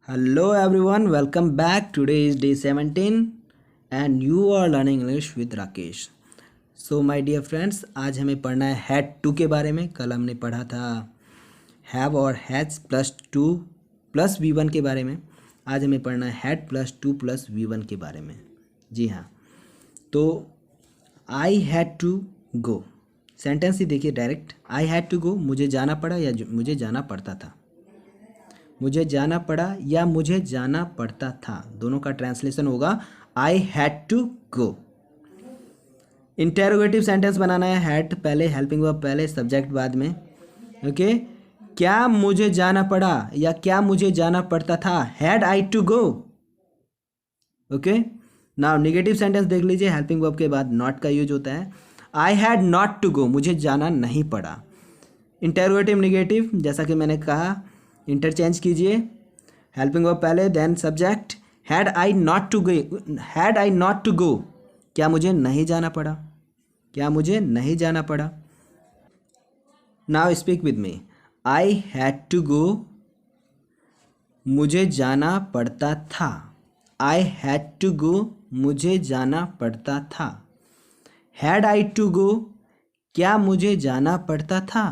Hello everyone, welcome back. Today is day 17 and you are learning English with Rakesh. So my dear friends, आज हमें पढ़ना है had to के बारे में. कल हमने पढ़ा था हैव और has plus two plus V one के बारे में. आज हमें पढ़ना है had plus two plus V one के बारे में. जी हाँ, तो I had to go sentence ही देखिए डायरेक्ट. आई हैड टू गो, मुझे जाना पड़ा या मुझे जाना पड़ता था. मुझे जाना पड़ा या मुझे जाना पड़ता था, दोनों का ट्रांसलेशन होगा I had to go. Interrogative sentence बनाना है. हैड पहले, हेल्पिंग वर्ब पहले, सब्जेक्ट बाद में. ओके, क्या मुझे जाना पड़ा या क्या मुझे जाना पड़ता था. Had I to go. Okay, now negative sentence देख लीजिए. हेल्पिंग वर्ब के बाद नॉट का यूज होता है. I had not to go, मुझे जाना नहीं पड़ा. इंटेरोगेटिव नेगेटिव, जैसा कि मैंने कहा, इंटरचेंज कीजिए. हेल्पिंग वर्ब पहले then subject. Had I not to go, had I not to go, क्या मुझे नहीं जाना पड़ा, क्या मुझे नहीं जाना पड़ा. Now speak with me. I had to go, मुझे जाना पड़ता था. आई हैड टू गो, मुझे जाना पड़ता था. हैड आई टू गो, क्या मुझे जाना पड़ता था.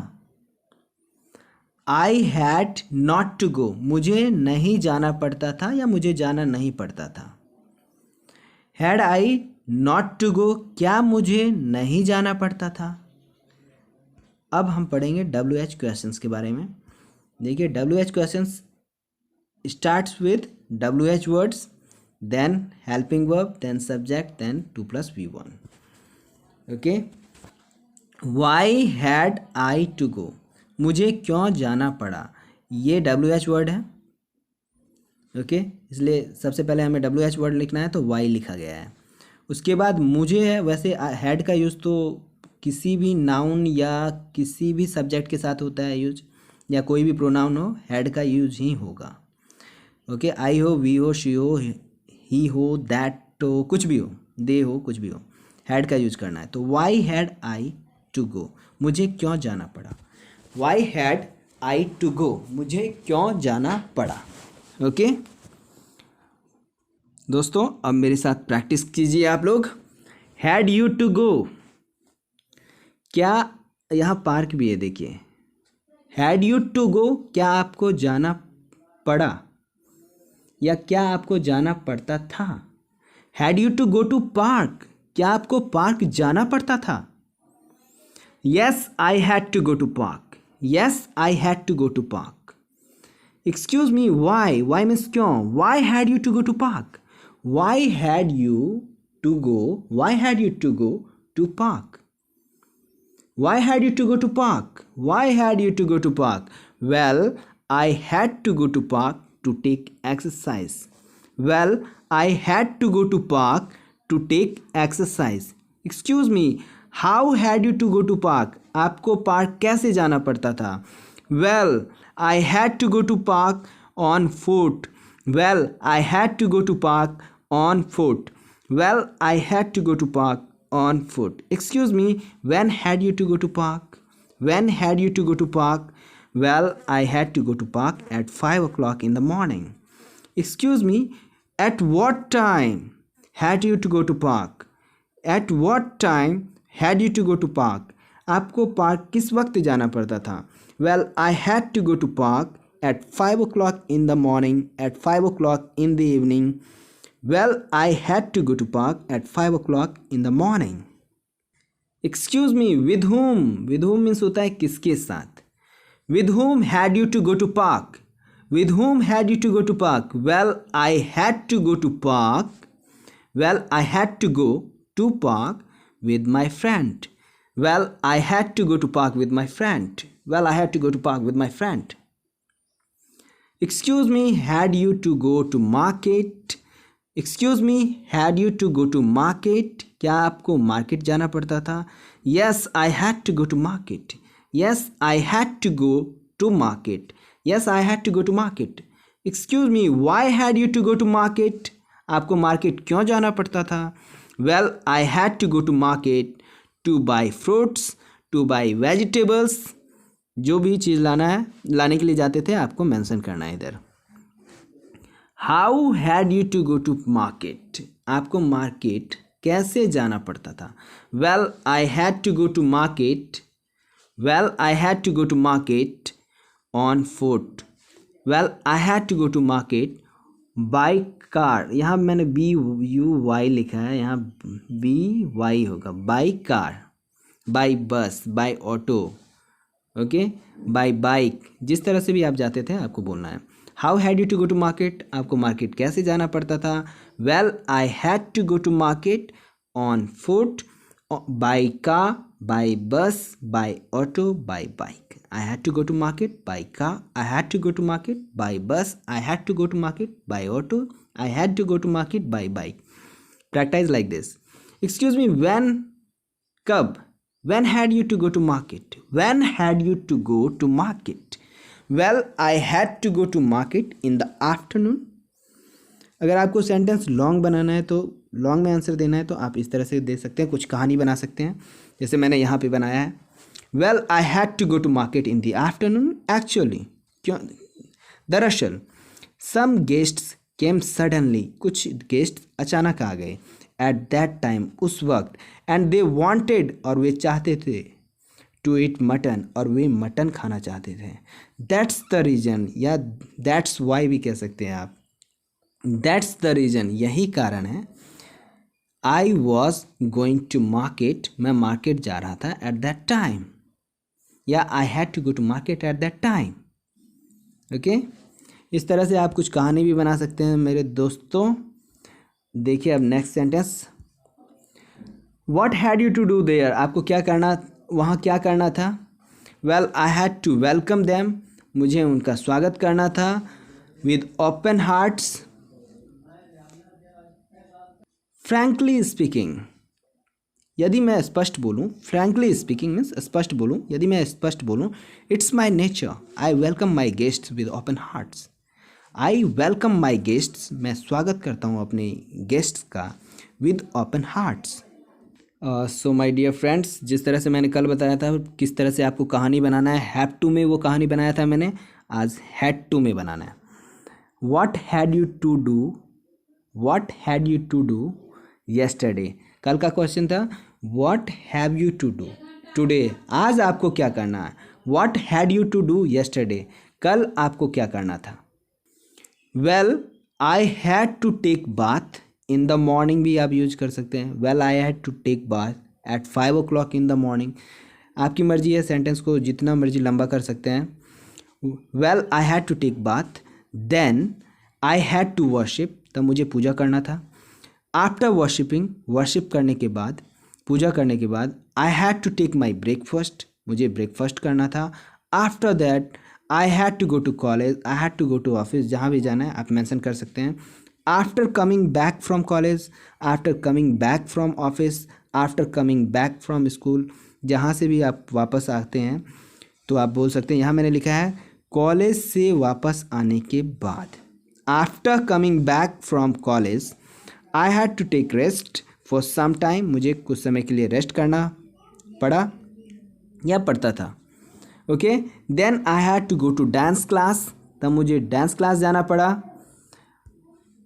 I had not to go, मुझे नहीं जाना पड़ता था या मुझे जाना नहीं पड़ता था. Had I not to go, क्या मुझे नहीं जाना पड़ता था. अब हम पढ़ेंगे WH क्वेश्चंस के बारे में. देखिए, WH questions starts with WH words, then helping verb, then subject, then to plus V one. Okay, why had I to go, मुझे क्यों जाना पड़ा, ये WH वर्ड है. ओके, इसलिए सबसे पहले हमें WH वर्ड लिखना है तो वाई लिखा गया है. उसके बाद मुझे है. वैसे हैड का यूज़ तो किसी भी नाउन या किसी भी सब्जेक्ट के साथ होता है यूज, या कोई भी प्रोनाउन हो, हैड का यूज ही होगा. ओके, आई हो, वी हो, शी हो, ही हो, दैट हो, कुछ भी हो, दे हो, कुछ भी हो, हैड का यूज करना है. तो why had I to go, मुझे क्यों जाना पड़ा. Why had I to go, मुझे क्यों जाना पड़ा. ओके दोस्तों, अब मेरे साथ प्रैक्टिस कीजिए आप लोग. हैड यू टू गो, क्या, यहाँ पार्क भी है देखिए. हैड यू टू गो, क्या आपको जाना पड़ा या क्या आपको जाना पड़ता था. Had you to go to park, क्या आपको पार्क जाना पड़ता था. Yes I had to go to park, yes I had to go to park. Excuse me, why means क्यों. Why had you to go to park, why had you to go, why had you to go to park, why had you to go to park, why had you to go to park. Well, I had to go to park to take exercise. Well, I had to go to park to take exercise. Excuse me, how had you to go to park, आपको park कैसे जाना पड़ता था. Well I had to go to park on foot. Well I had to go to park on foot. Well I had to go to park on foot. Excuse me, when had you to go to park, when had you to go to park. Well I had to go to park at 5 o'clock in the morning. Excuse me, at what time had you to go to park, at what time had you to go to park, आपको park किस वक्त जाना पड़ता था. Well I had to go to park at 5 o'clock in the morning, at 5 o'clock in the evening. Well I had to go to park at 5 o'clock in the morning. Excuse me, with whom, with whom means होता है किसके साथ. With whom had you to go to park, with whom had you to go to park. Well I had to go to park, well I had to go to park with my friend. Well, I had to go to park with my friend. Well, I had to go to park with my friend. Excuse me, had you to go to market. Excuse me, had you to go to market, क्या आपको market जाना पड़ता था. Yes, I had to go to market. Yes, I had to go to market. Yes, I had to go to market. Excuse me, why had you to go to market, आपको market क्यों जाना पड़ता था. Well, I had to go to market to buy fruits, to buy vegetables. जो भी चीज़ लाना है, लाने के लिए जाते थे, आपको मेंशन करना है इधर. How had you to go to market, आपको मार्केट कैसे जाना पड़ता था। Well I had to go to market, well I had to go to market on foot, well I had to go to market by car, यहाँ मैंने BUY लिखा है, यहाँ BY होगा, by car, by bus, by auto, okay, by bike, जिस तरह से भी आप जाते थे आपको बोलना है। How had you to go to market, आपको मार्केट कैसे जाना पड़ता था। Well I had to go to market on foot, by car, by bus, by auto, by bike. I had to go to market by car, I had to go to market by bus, I had to go to market by auto, I had to go to market by bike. Practice like this. Excuse me, when, कब, when had you to go to market, when had you to go to market. Well, I had to go to market in the afternoon. अगर आपको sentence long बनाना है तो long में answer देना है तो आप इस तरह से दे सकते हैं, कुछ कहानी बना सकते हैं जैसे मैंने यहाँ पे बनाया है। Well, I had to go to market in the afternoon. Actually, क्यों, दरअसल some guests came suddenly, कुछ गेस्ट अचानक आ गए at that time, उस वक्त, and they wanted, और वे चाहते थे to eat mutton, और वे मटन खाना चाहते थे। That's the reason, या that's why भी कह सकते हैं आप, that's the reason, यही कारण है। I was going to market, मैं मार्केट जा रहा था at that time, या I had to go to market at that time. Okay, इस तरह से आप कुछ कहानी भी बना सकते हैं मेरे दोस्तों। देखिए अब next sentence, What had you to do there, आपको क्या करना, वहाँ क्या करना था। Well, I had to welcome them, मुझे उनका स्वागत करना था with open hearts. Frankly speaking, यदि मैं स्पष्ट बोलूँ, फ्रैंकली स्पीकिंग मीन्स स्पष्ट बोलूँ, यदि मैं स्पष्ट बोलूँ, it's my nature, I welcome my guests with open hearts, I welcome my guests, मैं स्वागत करता हूँ अपने गेस्ट्स का with open hearts. So my dear friends, जिस तरह से मैंने कल बताया था किस तरह से आपको कहानी बनाना है, हैव टू में वो कहानी बनाया था मैंने, आज हैड टू में बनाना है। What had you to do, what had you to do yesterday, कल का क्वेश्चन था what have you to do today, आज आपको क्या करना है। What had you to do yesterday, कल आपको क्या करना था। Well I had to take bath in the morning भी आप यूज कर सकते हैं। Well I had to take bath at 5 o'clock in the morning, आपकी मर्जी है, सेंटेंस को जितना मर्जी लंबा कर सकते हैं। Well I had to take bath, then I had to worship, तब मुझे पूजा करना था। आफ्टर वर्शिपिंग, वर्शिप करने के बाद, पूजा करने के बाद, I had to take my breakfast, मुझे ब्रेकफास्ट करना था। After that I had to go to college, I had to go to office, जहाँ भी जाना है आप मेंशन कर सकते हैं। After coming back from college, after coming back from office, after coming back from school, जहाँ से भी आप वापस आते हैं तो आप बोल सकते हैं, यहाँ मैंने लिखा है कॉलेज से वापस आने के बाद। After coming back from college I had to take rest for some time, मुझे कुछ समय के लिए रेस्ट करना पड़ा या पड़ता था। Okay, then I had to go to dance class, तब मुझे डांस क्लास जाना पड़ा।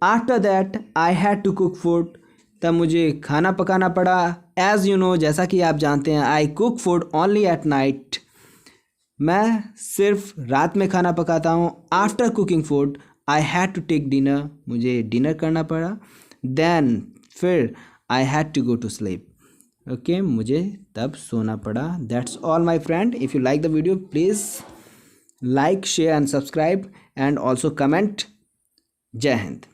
After that I had to cook food, तब मुझे खाना पकाना पड़ा। एज यू नो, जैसा कि आप जानते हैं, I cook food only at night, मैं सिर्फ रात में खाना पकाता हूँ। After cooking food I had to take dinner, मुझे डिनर करना पड़ा। देन फिर I had to go to sleep, okay, मुझे तब सोना पड़ा। That's all my friend. If you like the video please like, share and subscribe and also comment. जय हिंद।